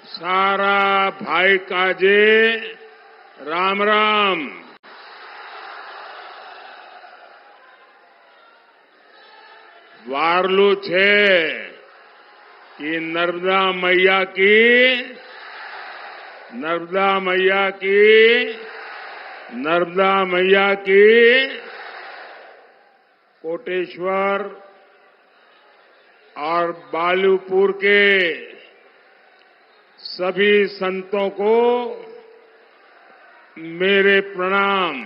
सारा भाई काजे राम राम। वारलू छे कि नर्मदा मैया की, नर्मदा मैया की, नर्मदा मैया की। कोटेश्वर और बालूपुर के सभी संतों को मेरे प्रणाम।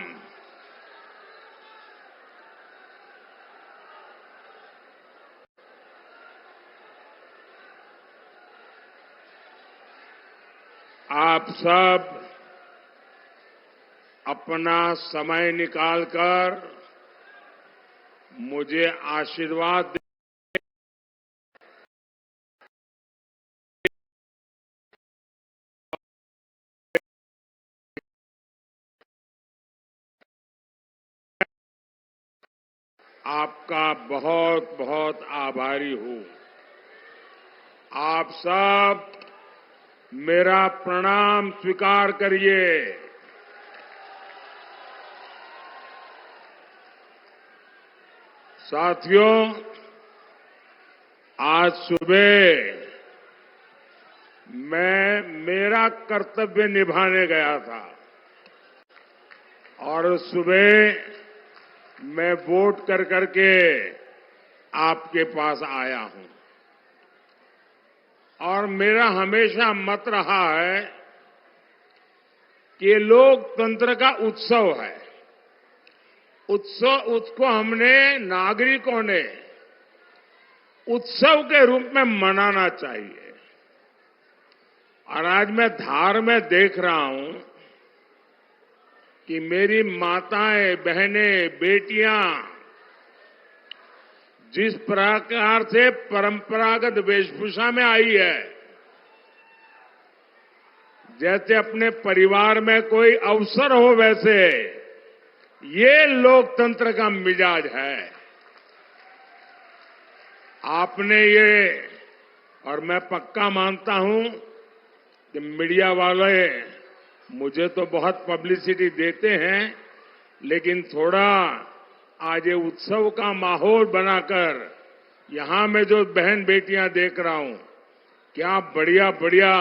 आप सब अपना समय निकालकर मुझे आशीर्वाद दे। आपका बहुत बहुत आभारी हूं। आप सब मेरा प्रणाम स्वीकार करिए। साथियों, आज सुबह मैं मेरा कर्तव्य निभाने गया था और सुबह मैं वोट कर करके आपके पास आया हूं और मेरा हमेशा मत रहा है कि लोकतंत्र का उत्सव है। उत्सव उसको हमने नागरिकों ने उत्सव के रूप में मनाना चाहिए। और आज मैं धार में देख रहा हूं कि मेरी माताएं, बहनें, बेटियां जिस प्रकार से परंपरागत वेशभूषा में आई है, जैसे अपने परिवार में कोई अवसर हो, वैसे ये लोकतंत्र का मिजाज है। आपने ये, और मैं पक्का मानता हूं कि मीडिया वाले मुझे तो बहुत पब्लिसिटी देते हैं, लेकिन थोड़ा आज ये उत्सव का माहौल बनाकर यहां मैं जो बहन बेटियां देख रहा हूं, क्या बढ़िया बढ़िया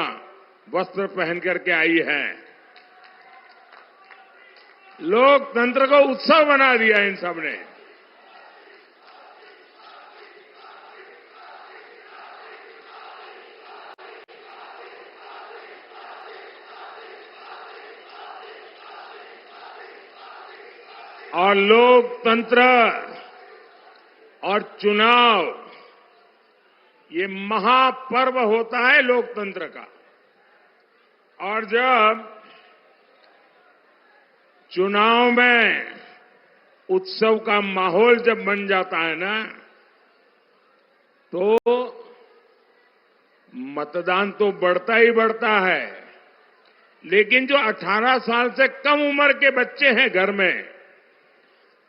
वस्त्र पहन करके आई हैं। लोकतंत्र को उत्सव बना दिया इन सबने। और लोकतंत्र और चुनाव, ये महापर्व होता है लोकतंत्र का। और जब चुनाव में उत्सव का माहौल जब बन जाता है ना, तो मतदान तो बढ़ता ही बढ़ता है, लेकिन जो 18 साल से कम उम्र के बच्चे हैं घर में,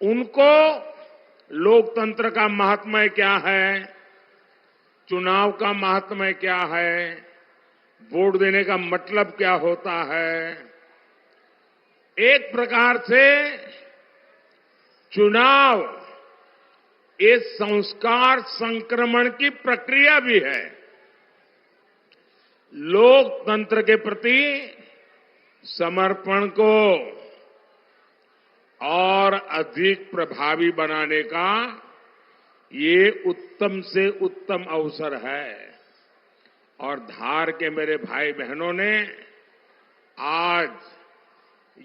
उनको लोकतंत्र का महात्म्य क्या है, चुनाव का महात्म्य क्या है, वोट देने का मतलब क्या होता है। एक प्रकार से चुनाव एक संस्कार संक्रमण की प्रक्रिया भी है। लोकतंत्र के प्रति समर्पण को और अधिक प्रभावी बनाने का ये उत्तम से उत्तम अवसर है। और धार के मेरे भाई बहनों ने आज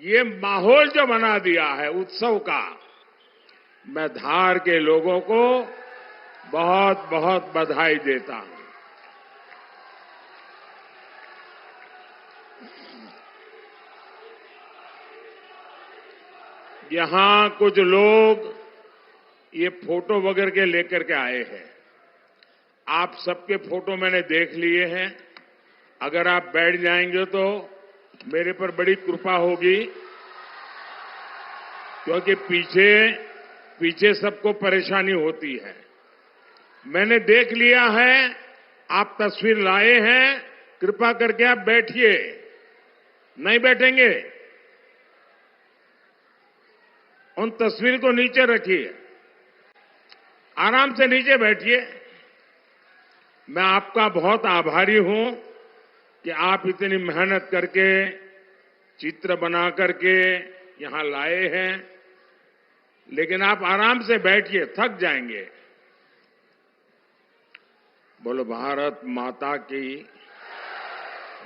ये माहौल जो बना दिया है उत्सव का, मैं धार के लोगों को बहुत बहुत बधाई देता हूं। यहां कुछ लोग ये फोटो वगैरह के लेकर के आए हैं। आप सबके फोटो मैंने देख लिए हैं। अगर आप बैठ जाएंगे तो मेरे पर बड़ी कृपा होगी, क्योंकि पीछे सबको परेशानी होती है। मैंने देख लिया है, आप तस्वीर लाए हैं, कृपा करके आप बैठिए। नहीं बैठेंगे? उन तस्वीर को नीचे रखिए, आराम से नीचे बैठिए। मैं आपका बहुत आभारी हूं कि आप इतनी मेहनत करके चित्र बना करके यहां लाए हैं, लेकिन आप आराम से बैठिए, थक जाएंगे। बोलो भारत माता की,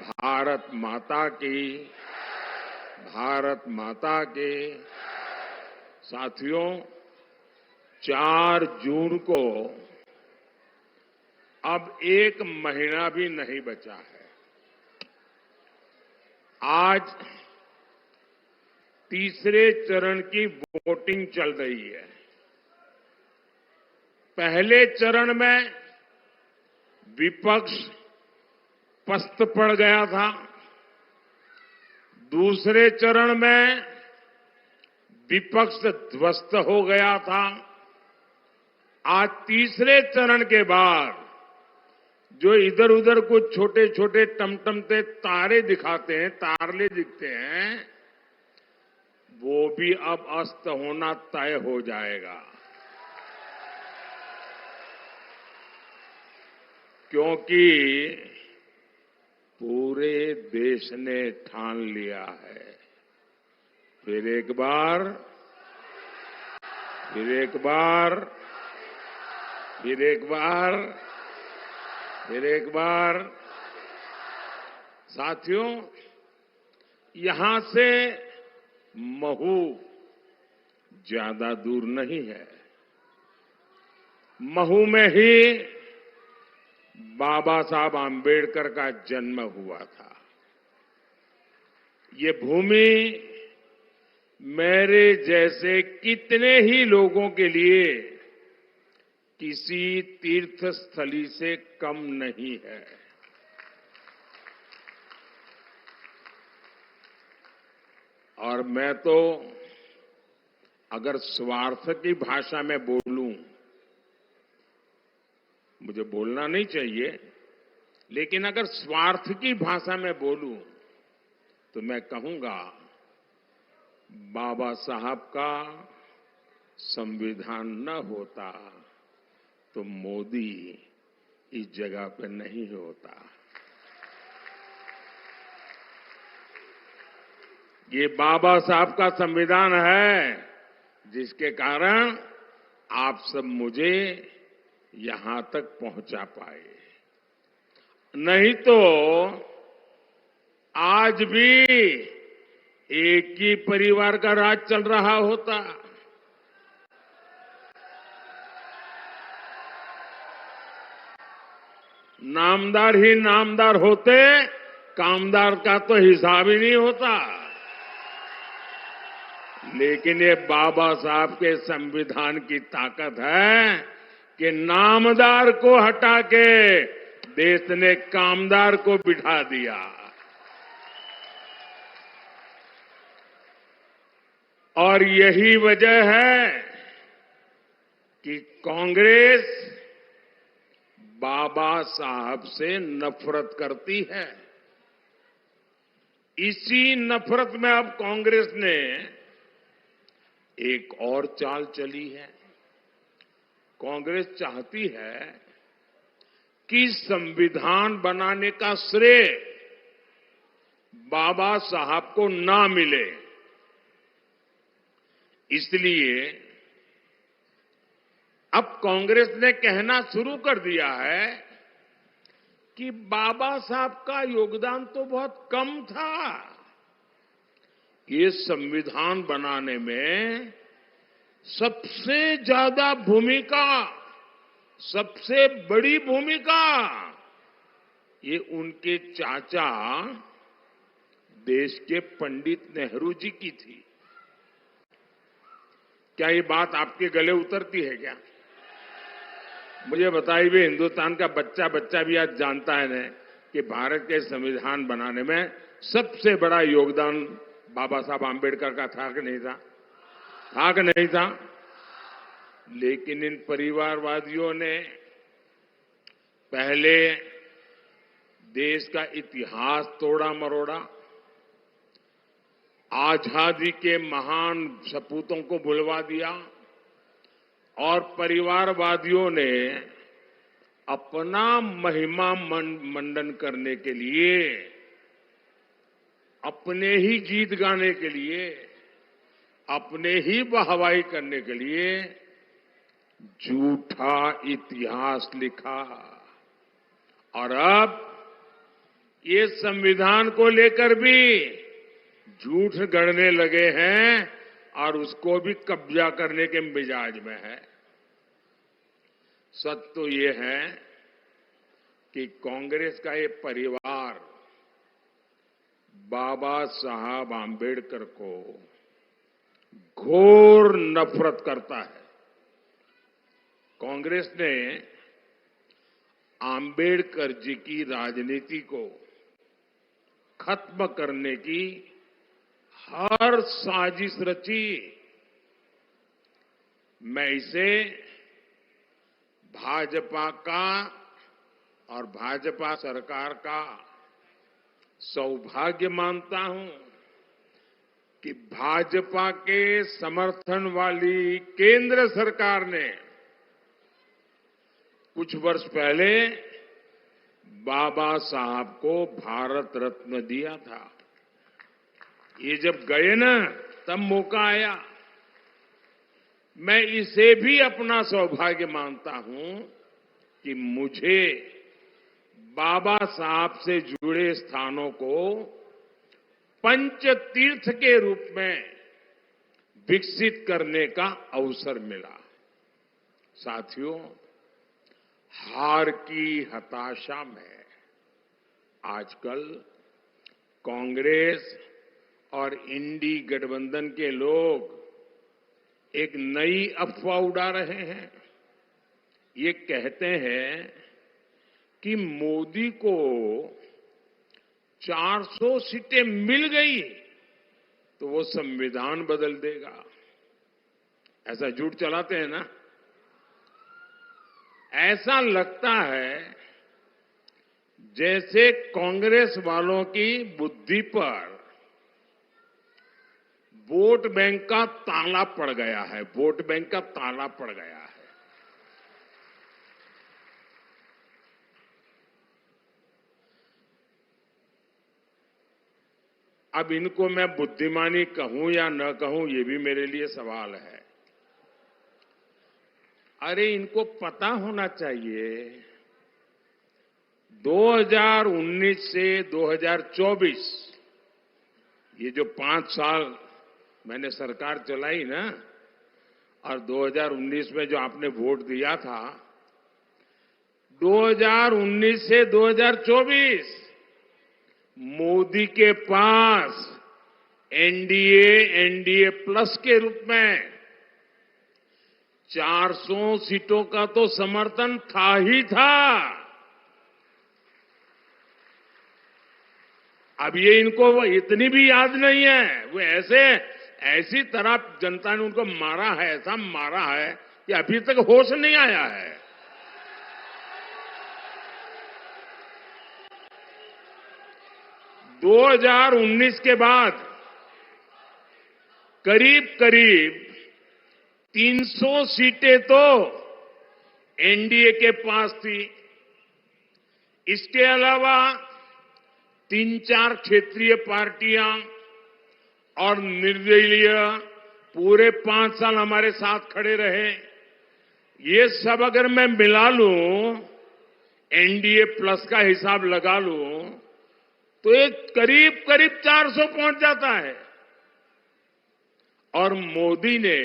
भारत माता की, भारत माता की। साथियों, 4 जून को अब 1 महीना भी नहीं बचा है। आज तीसरे चरण की वोटिंग चल रही है। पहले चरण में विपक्ष पस्त पड़ गया था। दूसरे चरण में विपक्ष ध्वस्त हो गया था। आज तीसरे चरण के बाद जो इधर उधर कुछ छोटे छोटे टमटमते तारे दिखाते हैं, तारले दिखते हैं, वो भी अब अस्त होना तय हो जाएगा। क्योंकि पूरे देश ने ठान लिया है, फिर एक बार, फिर एक बार, फिर एक बार, फिर एक बार। साथियों, यहां से महू ज्यादा दूर नहीं है। महू में ही बाबा साहब आम्बेडकर का जन्म हुआ था। ये भूमि मेरे जैसे कितने ही लोगों के लिए किसी तीर्थ स्थली से कम नहीं है। और मैं तो अगर स्वार्थ की भाषा में बोलूं, मुझे बोलना नहीं चाहिए, लेकिन अगर स्वार्थ की भाषा में बोलूं तो मैं कहूंगा, बाबा साहब का संविधान न होता तो मोदी इस जगह पर नहीं होता। ये बाबा साहब का संविधान है जिसके कारण आप सब मुझे यहां तक पहुंचा पाए। नहीं तो आज भी एक ही परिवार का राज चल रहा होता। नामदार ही नामदार होते, कामदार का तो हिसाब ही नहीं होता। लेकिन ये बाबा साहब के संविधान की ताकत है कि नामदार को हटा के देश ने कामदार को बिठा दिया। और यही वजह है कि कांग्रेस बाबा साहब से नफरत करती है। इसी नफरत में अब कांग्रेस ने एक और चाल चली है। कांग्रेस चाहती है कि संविधान बनाने का श्रेय बाबा साहब को ना मिले। इसलिए अब कांग्रेस ने कहना शुरू कर दिया है कि बाबा साहब का योगदान तो बहुत कम था। ये संविधान बनाने में सबसे ज्यादा भूमिका, सबसे बड़ी भूमिका ये उनके चाचा देश के पंडित नेहरू जी की थी। क्या ये बात आपके गले उतरती है क्या? मुझे बताइए, हिंदुस्तान का बच्चा बच्चा भी आज जानता है न कि भारत के संविधान बनाने में सबसे बड़ा योगदान बाबा साहब आम्बेडकर का था कि नहीं था? था कि नहीं था? लेकिन इन परिवारवादियों ने पहले देश का इतिहास तोड़ा मरोड़ा, आजादी के महान सपूतों को भुलवा दिया और परिवारवादियों ने अपना महिमा मंडन करने के लिए, अपने ही गीत गाने के लिए, अपने ही वाहवाही करने के लिए झूठा इतिहास लिखा। और अब ये संविधान को लेकर भी झूठ गढ़ने लगे हैं और उसको भी कब्जा करने के मिजाज में है। सच तो ये है कि कांग्रेस का ये परिवार बाबा साहब आंबेडकर को घोर नफरत करता है। कांग्रेस ने आंबेडकर जी की राजनीति को खत्म करने की हर साजिश रची। मैं इसे भाजपा का और भाजपा सरकार का सौभाग्य मानता हूं कि भाजपा के समर्थन वाली केंद्र सरकार ने कुछ वर्ष पहले बाबा साहब को भारत रत्न दिया था। ये जब गए ना, तब मौका आया। मैं इसे भी अपना सौभाग्य मानता हूं कि मुझे बाबा साहब से जुड़े स्थानों को पंच तीर्थ के रूप में विकसित करने का अवसर मिला। साथियों, हार की हताशा में आजकल कांग्रेस और इंडी गठबंधन के लोग एक नई अफवाह उड़ा रहे हैं। ये कहते हैं कि मोदी को 400 सीटें मिल गई तो वो संविधान बदल देगा। ऐसा झूठ चलाते हैं ना। ऐसा लगता है जैसे कांग्रेस वालों की बुद्धि पर वोट बैंक का ताला पड़ गया है। वोट बैंक का ताला पड़ गया है। अब इनको मैं बुद्धिमानी कहूं या न कहूं, ये भी मेरे लिए सवाल है। अरे, इनको पता होना चाहिए 2019 से 2024 ये जो 5 साल मैंने सरकार चलाई ना, और 2019 में जो आपने वोट दिया था, 2019 से 2024 मोदी के पास एनडीए प्लस के रूप में 400 सीटों का तो समर्थन था ही था। अब ये इनको इतनी भी याद नहीं है। वो ऐसी तरह जनता ने उनको मारा है, ऐसा मारा है कि अभी तक होश नहीं आया है। दो 2019 के बाद करीब करीब 300 सीटें तो एनडीए के पास थी। इसके अलावा 3-4 क्षेत्रीय पार्टियां और निर्दलीय पूरे 5 साल हमारे साथ खड़े रहे। ये सब अगर मैं मिला लूं, एनडीए प्लस का हिसाब लगा लूं, तो ये करीब करीब 400 पहुंच जाता है। और मोदी ने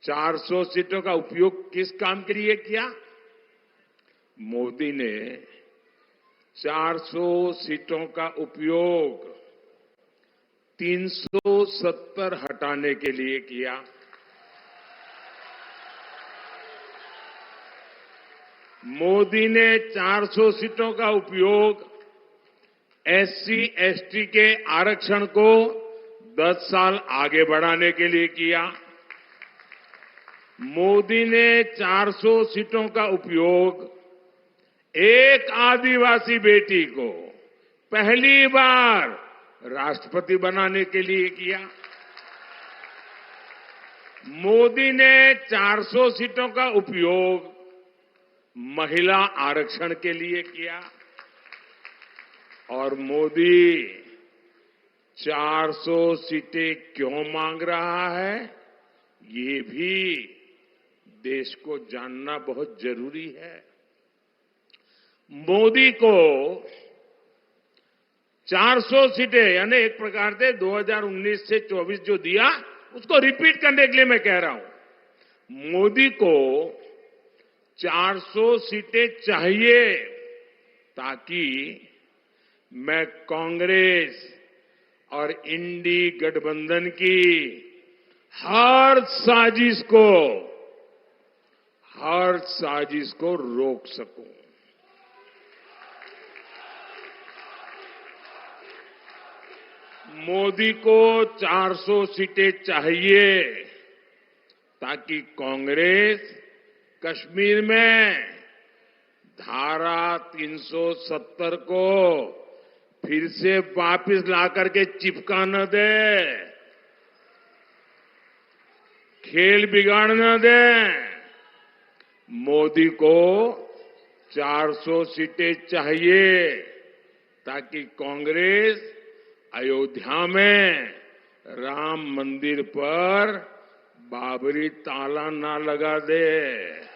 400 सीटों का उपयोग किस काम के लिए किया? मोदी ने 400 सीटों का उपयोग 370 हटाने के लिए किया। मोदी ने 400 सीटों का उपयोग एससी एसटी के आरक्षण को 10 साल आगे बढ़ाने के लिए किया। मोदी ने 400 सीटों का उपयोग एक आदिवासी बेटी को पहली बार राष्ट्रपति बनाने के लिए किया। मोदी ने 400 सीटों का उपयोग महिला आरक्षण के लिए किया और मोदी 400 सीटें क्यों मांग रहा है, ये भी देश को जानना बहुत जरूरी है। मोदी को 400 सीटें यानी एक प्रकार से 2019 से 24 जो दिया उसको रिपीट करने के लिए मैं कह रहा हूं। मोदी को 400 सीटें चाहिए ताकि मैं कांग्रेस और इंडी गठबंधन की हर साजिश को रोक सकूं। मोदी को 400 सीटें चाहिए ताकि कांग्रेस कश्मीर में धारा 370 को फिर से वापस लाकर के चिपका न दे, खेल बिगाड़ न दे। मोदी को 400 सीटें चाहिए ताकि कांग्रेस अयोध्या में राम मंदिर पर बाबरी ताला ना लगा दे।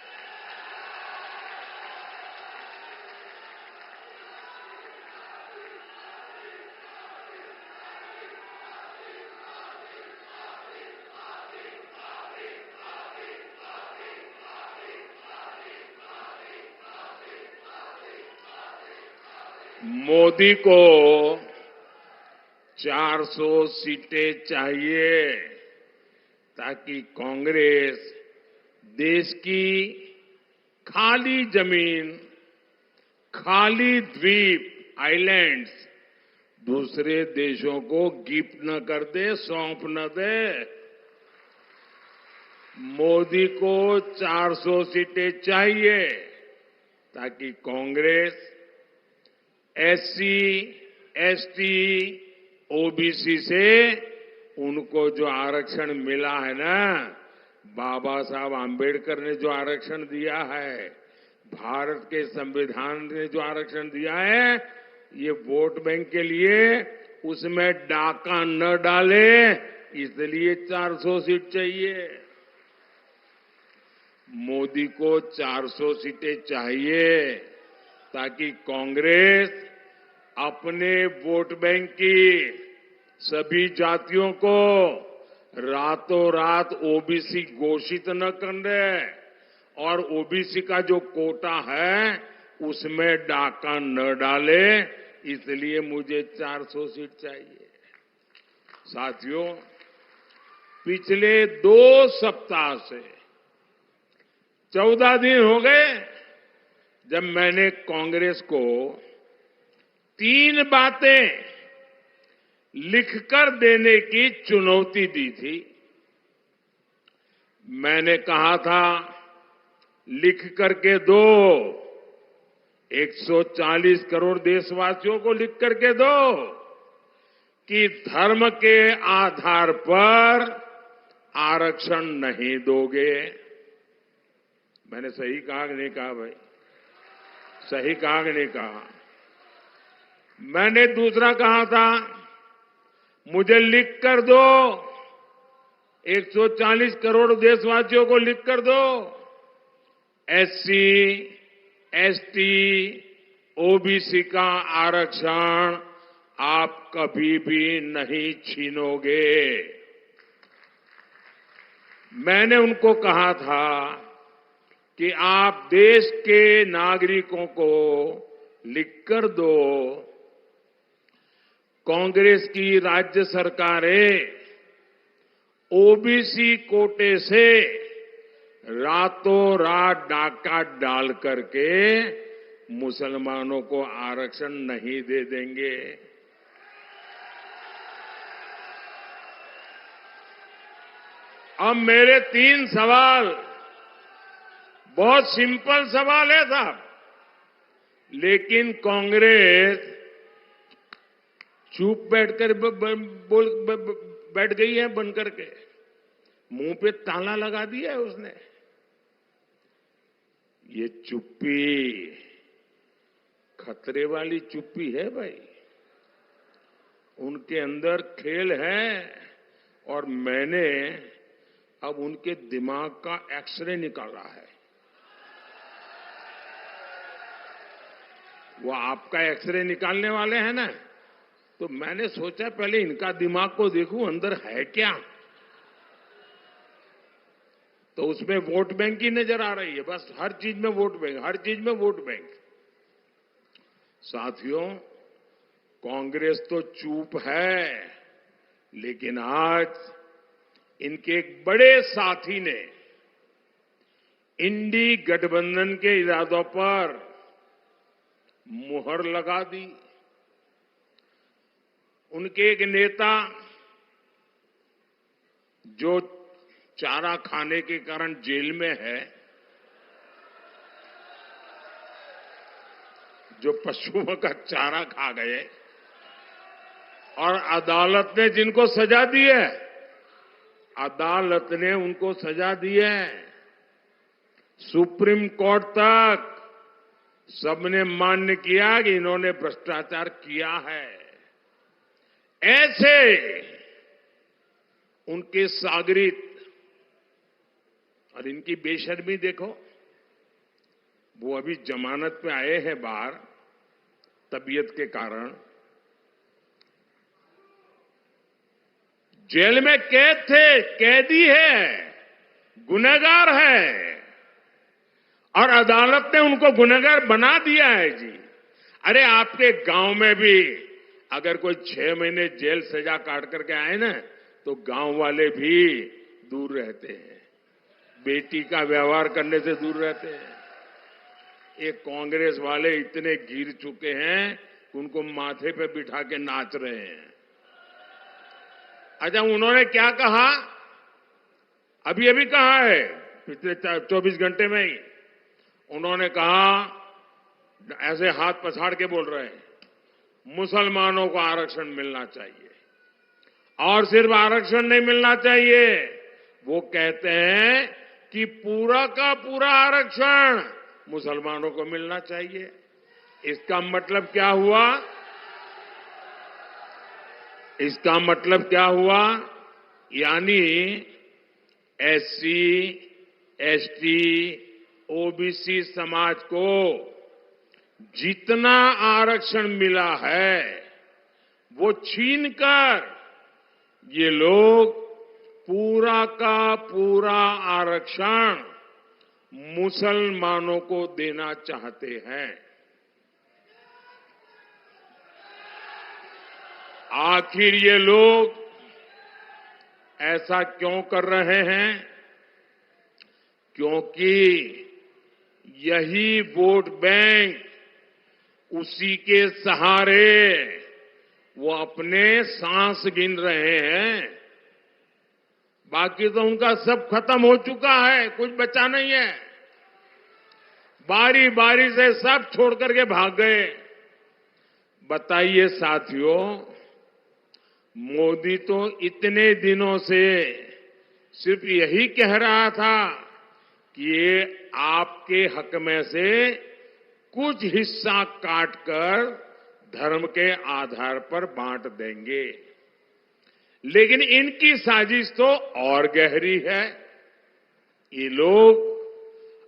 मोदी को 400 सीटें चाहिए ताकि कांग्रेस देश की खाली जमीन, खाली द्वीप, आइलैंड्स दूसरे देशों को गिफ्ट न कर दे, सौंप न दे। मोदी को 400 सीटें चाहिए ताकि कांग्रेस एससी, एसटी, ओबीसी से उनको जो आरक्षण मिला है ना, बाबा साहब आंबेडकर ने जो आरक्षण दिया है, भारत के संविधान ने जो आरक्षण दिया है, ये वोट बैंक के लिए उसमें डाका न डाले, इसलिए 400 सीट चाहिए। मोदी को 400 सीटें चाहिए ताकि कांग्रेस अपने वोट बैंक की सभी जातियों को रातों रात ओबीसी घोषित न कर दे और ओबीसी का जो कोटा है उसमें डाका न डाले, इसलिए मुझे 400 सीट चाहिए। साथियों, पिछले 2 सप्ताह से 14 दिन हो गए जब मैंने कांग्रेस को 3 बातें लिखकर देने की चुनौती दी थी। मैंने कहा था लिख करके दो, 140 करोड़ देशवासियों को लिख करके दो कि धर्म के आधार पर आरक्षण नहीं दोगे। मैंने सही कहा कि नहीं कहा भाई? सही कहा कि नहीं कहा? मैंने दूसरा कहा था मुझे लिख कर दो, 140 करोड़ देशवासियों को लिख कर दो, एससी, एसटी, ओबीसी का आरक्षण आप कभी भी नहीं छीनोगे। मैंने उनको कहा था कि आप देश के नागरिकों को लिखकर दो, कांग्रेस की राज्य सरकारें ओबीसी कोटे से रातों रात डाका डाल करके मुसलमानों को आरक्षण नहीं दे देंगे। अब मेरे 3 सवाल, बहुत सिंपल सवाल है साहब, लेकिन कांग्रेस चुप बैठकर बैठ गई है बन करके, मुंह पे ताला लगा दिया है उसने। ये चुप्पी खतरे वाली चुप्पी है भाई। उनके अंदर खेल है और मैंने अब उनके दिमाग का एक्सरे निकाला है। वो आपका एक्सरे निकालने वाले हैं ना, तो मैंने सोचा पहले इनका दिमाग को देखूं अंदर है क्या। तो उसमें वोट बैंक ही नजर आ रही है, बस हर चीज में वोट बैंक, हर चीज में वोट बैंक। साथियों, कांग्रेस तो चुप है, लेकिन आज इनके एक बड़े साथी ने इंडी गठबंधन के इरादों पर मुहर लगा दी। उनके एक नेता जो चारा खाने के कारण जेल में है, जो पशुओं का चारा खा गए, और अदालत ने जिनको सजा दी है, अदालत ने उनको सजा दी है, सुप्रीम कोर्ट तक सबने मान्य किया कि इन्होंने भ्रष्टाचार किया है। ऐसे उनके सागरित और इनकी बेशर्मी देखो। वो अभी जमानत पे आए हैं बाहर तबीयत के कारण। जेल में कैद थे, कैदी है, गुनहगार है, और अदालत ने उनको गुनहगार बना दिया है जी। अरे आपके गांव में भी अगर कोई 6 महीने जेल सजा काट करके आए ना, तो गांव वाले भी दूर रहते हैं, बेटी का व्यवहार करने से दूर रहते हैं। ये कांग्रेस वाले इतने गिर चुके हैं कि उनको माथे पे बिठा के नाच रहे हैं। अच्छा, उन्होंने क्या कहा, अभी अभी कहा है, पिछले 24 घंटे में ही उन्होंने कहा, ऐसे हाथ पछाड़ के बोल रहे हैं, मुसलमानों को आरक्षण मिलना चाहिए। और सिर्फ आरक्षण नहीं मिलना चाहिए, वो कहते हैं कि पूरा का पूरा आरक्षण मुसलमानों को मिलना चाहिए। इसका मतलब क्या हुआ? इसका मतलब क्या हुआ? यानी एससी, एसटी, ओबीसी समाज को जितना आरक्षण मिला है वो छीनकर ये लोग पूरा का पूरा आरक्षण मुसलमानों को देना चाहते हैं। आखिर ये लोग ऐसा क्यों कर रहे हैं? क्योंकि यही वोट बैंक, उसी के सहारे वो अपने सांस गिन रहे हैं। बाकी तो उनका सब खत्म हो चुका है, कुछ बचा नहीं है। बारी बारी से सब छोड़ करके भाग गए। बताइए साथियों, मोदी तो इतने दिनों से सिर्फ यही कह रहा था कि ये आपके हक में से कुछ हिस्सा काटकर धर्म के आधार पर बांट देंगे। लेकिन इनकी साजिश तो और गहरी है। ये लोग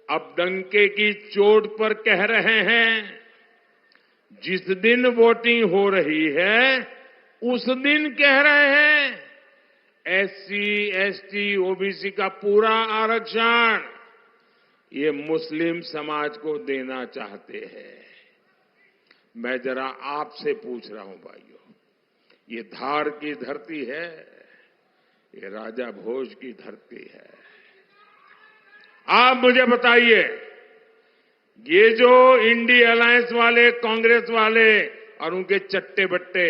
अब डंके की चोट पर कह रहे हैं, जिस दिन वोटिंग हो रही है उस दिन कह रहे हैं एससी, एसटी, ओबीसी का पूरा आरक्षण ये मुस्लिम समाज को देना चाहते हैं। मैं जरा आपसे पूछ रहा हूं भाइयों, ये धार की धरती है, ये राजा भोज की धरती है। आप मुझे बताइए, ये जो इंडी अलायंस वाले, कांग्रेस वाले और उनके चट्टे बट्टे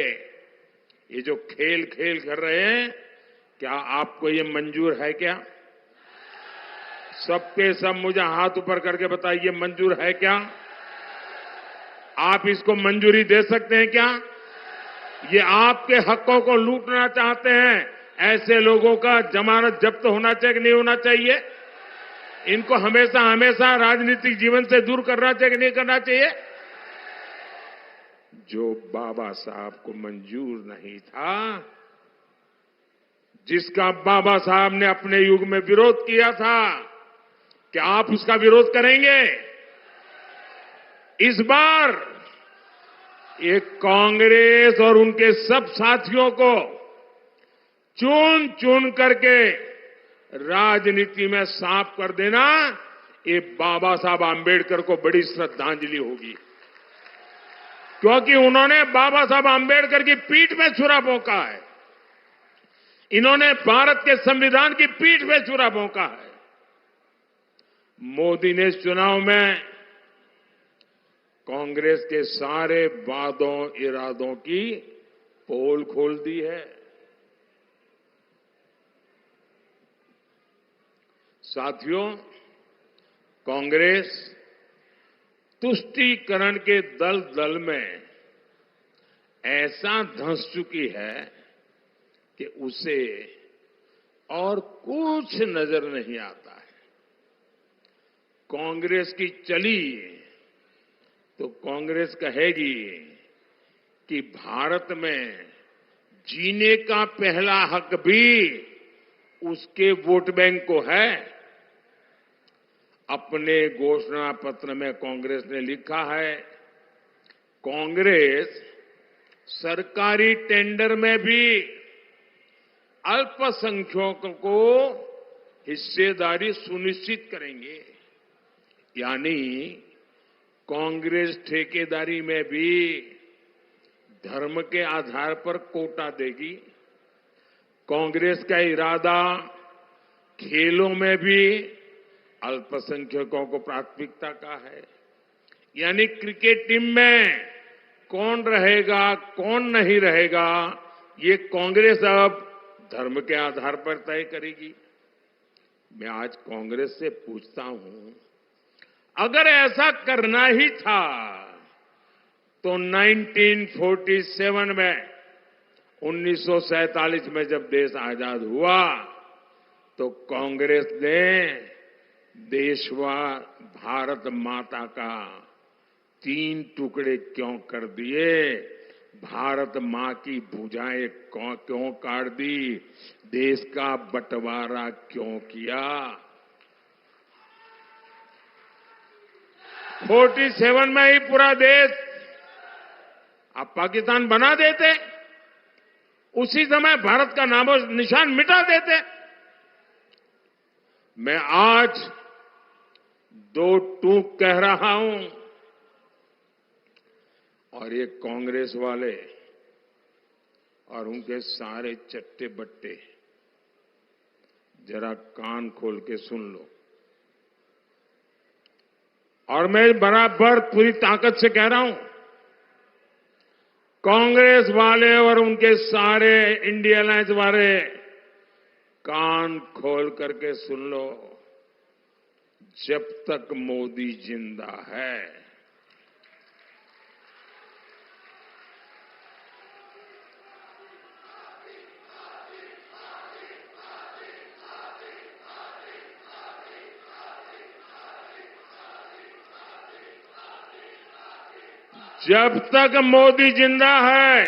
ये जो खेल कर रहे हैं, क्या आपको ये मंजूर है क्या? सबके सब मुझे हाथ ऊपर करके बताइए, मंजूर है क्या? आप इसको मंजूरी दे सकते हैं क्या? ये आपके हकों को लूटना चाहते हैं। ऐसे लोगों का जमानत जब्त होना चाहिए कि नहीं होना चाहिए? इनको हमेशा हमेशा राजनीतिक जीवन से दूर करना चाहिए कि नहीं करना चाहिए? जो बाबा साहब को मंजूर नहीं था, जिसका बाबा साहब ने अपने युग में विरोध किया था, क्या आप उसका विरोध करेंगे? इस बार ये कांग्रेस और उनके सब साथियों को चुन चुन करके राजनीति में साफ कर देना, ये बाबा साहब आंबेडकर को बड़ी श्रद्धांजलि होगी। क्योंकि उन्होंने बाबा साहब आंबेडकर की पीठ में छुरा भोंका है। इन्होंने भारत के संविधान की पीठ में छुरा भोंका है। मोदी ने इस चुनाव में कांग्रेस के सारे वादों इरादों की पोल खोल दी है। साथियों, कांग्रेस तुष्टीकरण के दल में ऐसा धंस चुकी है कि उसे और कुछ नजर नहीं आता है। कांग्रेस की चली तो कांग्रेस कहेगी कि भारत में जीने का पहला हक भी उसके वोट बैंक को है। अपने घोषणा पत्र में कांग्रेस ने लिखा है, कांग्रेस सरकारी टेंडर में भी अल्पसंख्यकों को हिस्सेदारी सुनिश्चित करेंगे। यानी कांग्रेस ठेकेदारी में भी धर्म के आधार पर कोटा देगी। कांग्रेस का इरादा खेलों में भी अल्पसंख्यकों को प्राथमिकता का है। यानी क्रिकेट टीम में कौन रहेगा कौन नहीं रहेगा, ये कांग्रेस अब धर्म के आधार पर तय करेगी। मैं आज कांग्रेस से पूछता हूं, अगर ऐसा करना ही था तो 1947 में 1947 में जब देश आजाद हुआ तो कांग्रेस ने भारत माता का 3 टुकड़े क्यों कर दिए? भारत मां की भुजाएं क्यों काट दी? देश का बंटवारा क्यों किया? 47 में ही पूरा देश आप पाकिस्तान बना देते, उसी समय भारत का नामो निशान मिटा देते। मैं आज 2 टूक कह रहा हूं और ये कांग्रेस वाले और उनके सारे चट्टे बट्टे जरा कान खोल के सुन लो। और मैं बराबर पूरी ताकत से कह रहा हूं, कांग्रेस वाले और उनके सारे इंडिया अलायंस वाले कान खोल करके सुन लो। जब तक मोदी जिंदा है, जब तक मोदी जिंदा है,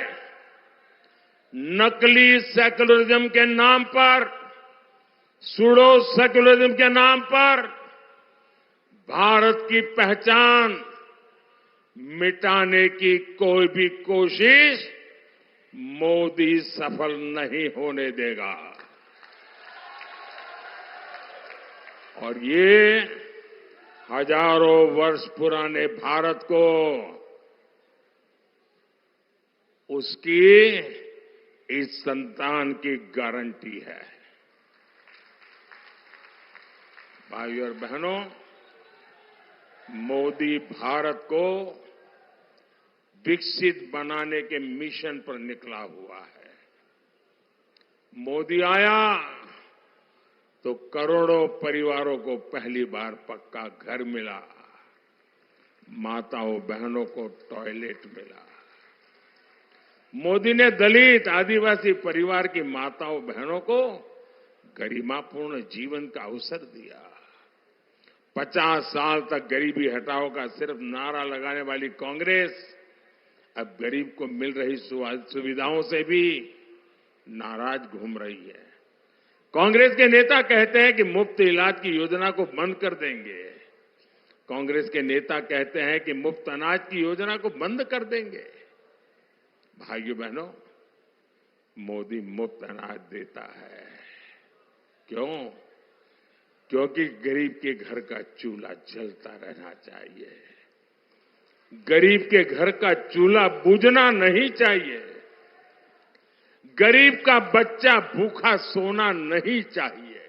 नकली सेक्युलरिज्म के नाम पर, सूडो सेक्युलरिज्म के नाम पर भारत की पहचान मिटाने की कोई भी कोशिश मोदी सफल नहीं होने देगा। और ये हजारों वर्ष पुराने भारत को उसकी इस संतान की गारंटी है। भाइयों और बहनों, मोदी भारत को विकसित बनाने के मिशन पर निकला हुआ है। मोदी आया तो करोड़ों परिवारों को पहली बार पक्का घर मिला। माताओं बहनों को टॉयलेट मिला। मोदी ने दलित आदिवासी परिवार की माताओं बहनों को गरिमापूर्ण जीवन का अवसर दिया। 50 साल तक गरीबी हटाओ का सिर्फ नारा लगाने वाली कांग्रेस अब गरीब को मिल रही सुविधाओं से भी नाराज घूम रही है। कांग्रेस के नेता कहते हैं कि मुफ्त इलाज की योजना को बंद कर देंगे। कांग्रेस के नेता कहते हैं कि मुफ्त अनाज की योजना को बंद कर देंगे। भाइयों बहनों, मोदी मुफ्त अनाज देता है। क्यों? क्योंकि गरीब के घर का चूल्हा जलता रहना चाहिए। गरीब के घर का चूल्हा बुझना नहीं चाहिए। गरीब का बच्चा भूखा सोना नहीं चाहिए।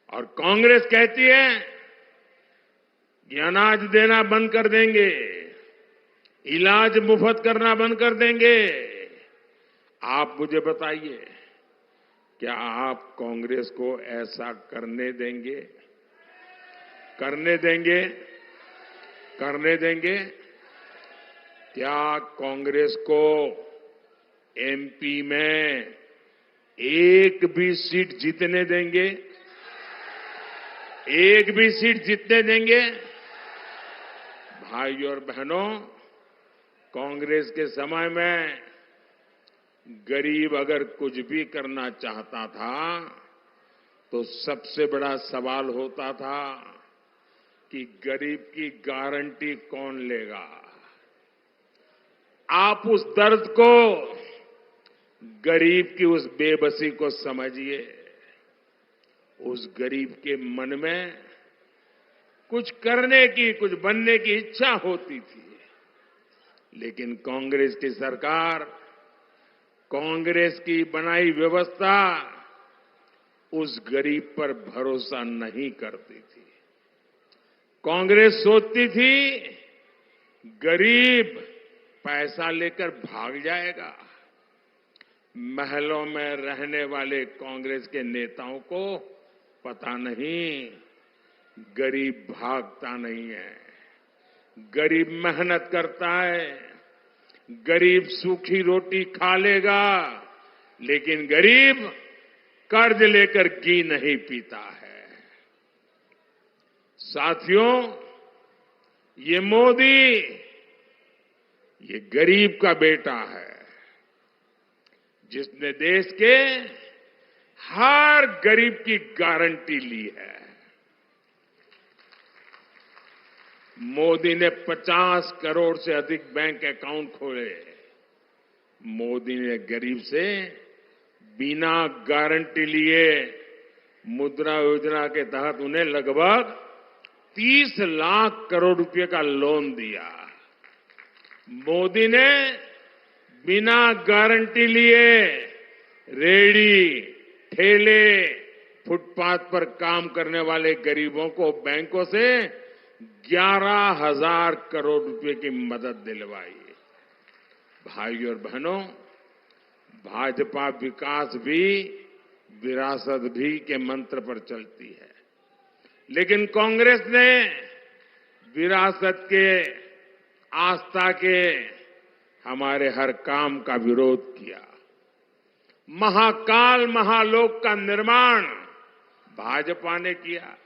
और कांग्रेस कहती है कि अनाज देना बंद कर देंगे, इलाज मुफ्त करना बंद कर देंगे। आप मुझे बताइए, क्या आप कांग्रेस को ऐसा करने देंगे? करने देंगे? करने देंगे? क्या कांग्रेस को एमपी में एक भी सीट जीतने देंगे? एक भी सीट जीतने देंगे? भाइयों और बहनों, कांग्रेस के समय में गरीब अगर कुछ भी करना चाहता था तो सबसे बड़ा सवाल होता था कि गरीब की गारंटी कौन लेगा। आप उस दर्द को, गरीब की उस बेबसी को समझिए। उस गरीब के मन में कुछ करने की, कुछ बनने की इच्छा होती थी, लेकिन कांग्रेस की सरकार, कांग्रेस की बनाई व्यवस्था उस गरीब पर भरोसा नहीं करती थी। कांग्रेस सोचती थी गरीब पैसा लेकर भाग जाएगा। महलों में रहने वाले कांग्रेस के नेताओं को पता नहीं, गरीब भागता नहीं है। गरीब मेहनत करता है। गरीब सूखी रोटी खा लेगा, लेकिन गरीब कर्ज लेकर घी नहीं पीता है। साथियों, ये मोदी, ये गरीब का बेटा है, जिसने देश के हर गरीब की गारंटी ली है। मोदी ने 50 करोड़ से अधिक बैंक अकाउंट खोले। मोदी ने गरीब से बिना गारंटी लिए मुद्रा योजना के तहत उन्हें लगभग 30 लाख करोड़ रुपए का लोन दिया। मोदी ने बिना गारंटी लिए रेहड़ी, ठेले, फुटपाथ पर काम करने वाले गरीबों को बैंकों से 11,000 करोड़ रुपए की मदद दिलवाई। भाइयों और बहनों, भाजपा विकास भी, विरासत भी के मंत्र पर चलती है, लेकिन कांग्रेस ने विरासत के, आस्था के हमारे हर काम का विरोध किया। महाकाल महालोक का निर्माण भाजपा ने किया।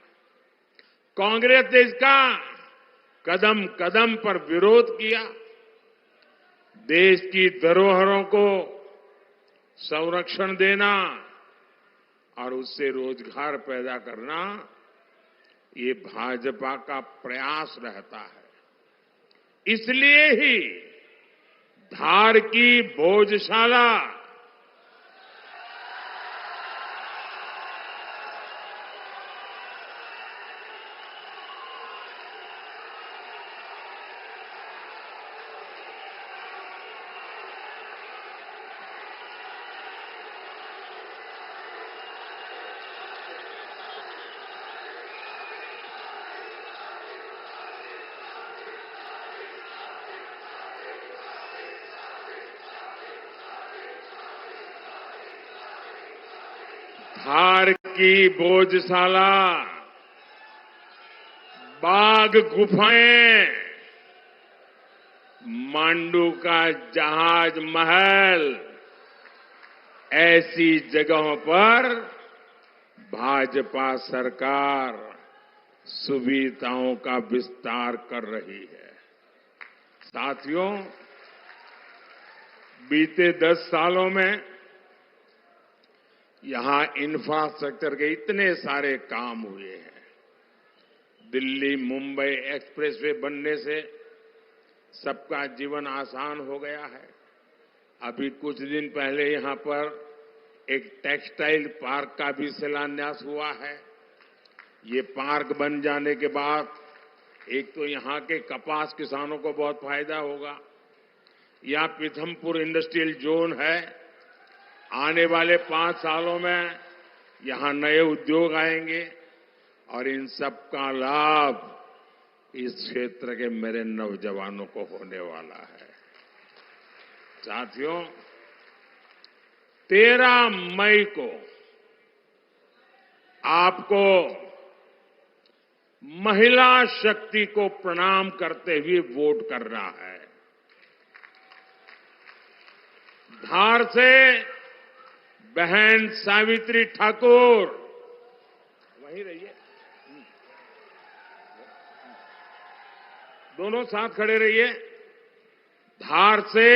कांग्रेस ने इसका कदम कदम पर विरोध किया। देश की धरोहरों को संरक्षण देना और उससे रोजगार पैदा करना, ये भाजपा का प्रयास रहता है। इसलिए ही धार की भोजशाला धार की भोजशाला बाघ गुफाएं, मांडू का जहाज महल, ऐसी जगहों पर भाजपा सरकार सुविधाओं का विस्तार कर रही है। साथियों, बीते 10 सालों में यहां इंफ्रास्ट्रक्चर के इतने सारे काम हुए हैं। दिल्ली मुंबई एक्सप्रेसवे बनने से सबका जीवन आसान हो गया है। अभी कुछ दिन पहले यहां पर एक टेक्सटाइल पार्क का भी शिलान्यास हुआ है। ये पार्क बन जाने के बाद एक तो यहां के कपास किसानों को बहुत फायदा होगा। यहां पीथमपुर इंडस्ट्रियल जोन है। आने वाले 5 सालों में यहां नए उद्योग आएंगे और इन सब का लाभ इस क्षेत्र के मेरे नौजवानों को होने वाला है। साथियों, 13 मई को आपको महिला शक्ति को प्रणाम करते हुए वोट करना है। धार से बहन सावित्री ठाकुर, वहीं रहिए, दोनों साथ खड़े रहिए। धार से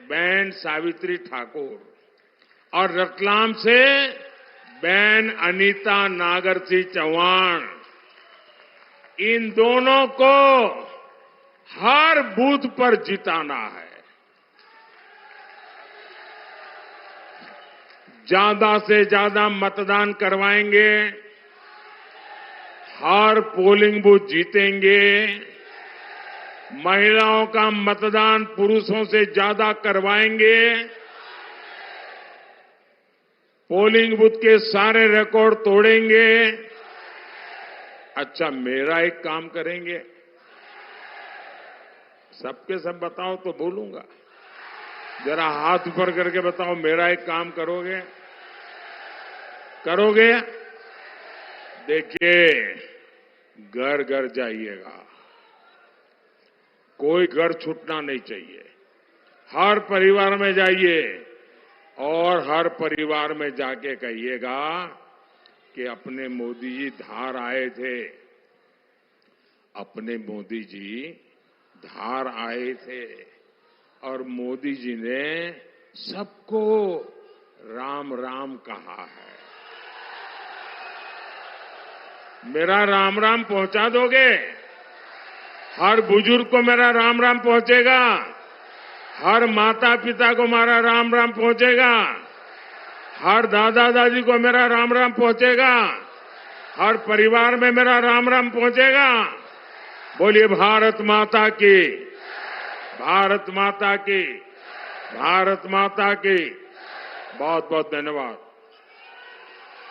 बहन सावित्री ठाकुर और रतलाम से बहन अनीता नागरसी चौहान, इन दोनों को हर बूथ पर जिताना है। ज्यादा से ज्यादा मतदान करवाएंगे, हर पोलिंग बूथ जीतेंगे, महिलाओं का मतदान पुरुषों से ज्यादा करवाएंगे, पोलिंग बूथ के सारे रिकॉर्ड तोड़ेंगे। अच्छा, मेरा एक काम करेंगे, सबके सब बताओ तो बोलूंगा। जरा हाथ ऊपर करके बताओ, मेरा एक काम करोगे? करोगे? देखिए, घर घर जाइएगा, कोई घर छूटना नहीं चाहिए। हर परिवार में जाइए और हर परिवार में जाके कहिएगा कि अपने मोदी जी धार आए थे, अपने मोदी जी धार आए थे और मोदी जी ने सबको राम राम कहा है। मेरा राम राम पहुंचा दोगे? हर बुजुर्ग को मेरा राम राम पहुंचेगा? हर माता पिता को मेरा राम राम पहुंचेगा? हर दादा दादी को मेरा राम राम पहुंचेगा? हर परिवार में मेरा राम राम पहुंचेगा? बोलिए भारत माता की, भारत माता की, भारत माता की। बहुत बहुत धन्यवाद।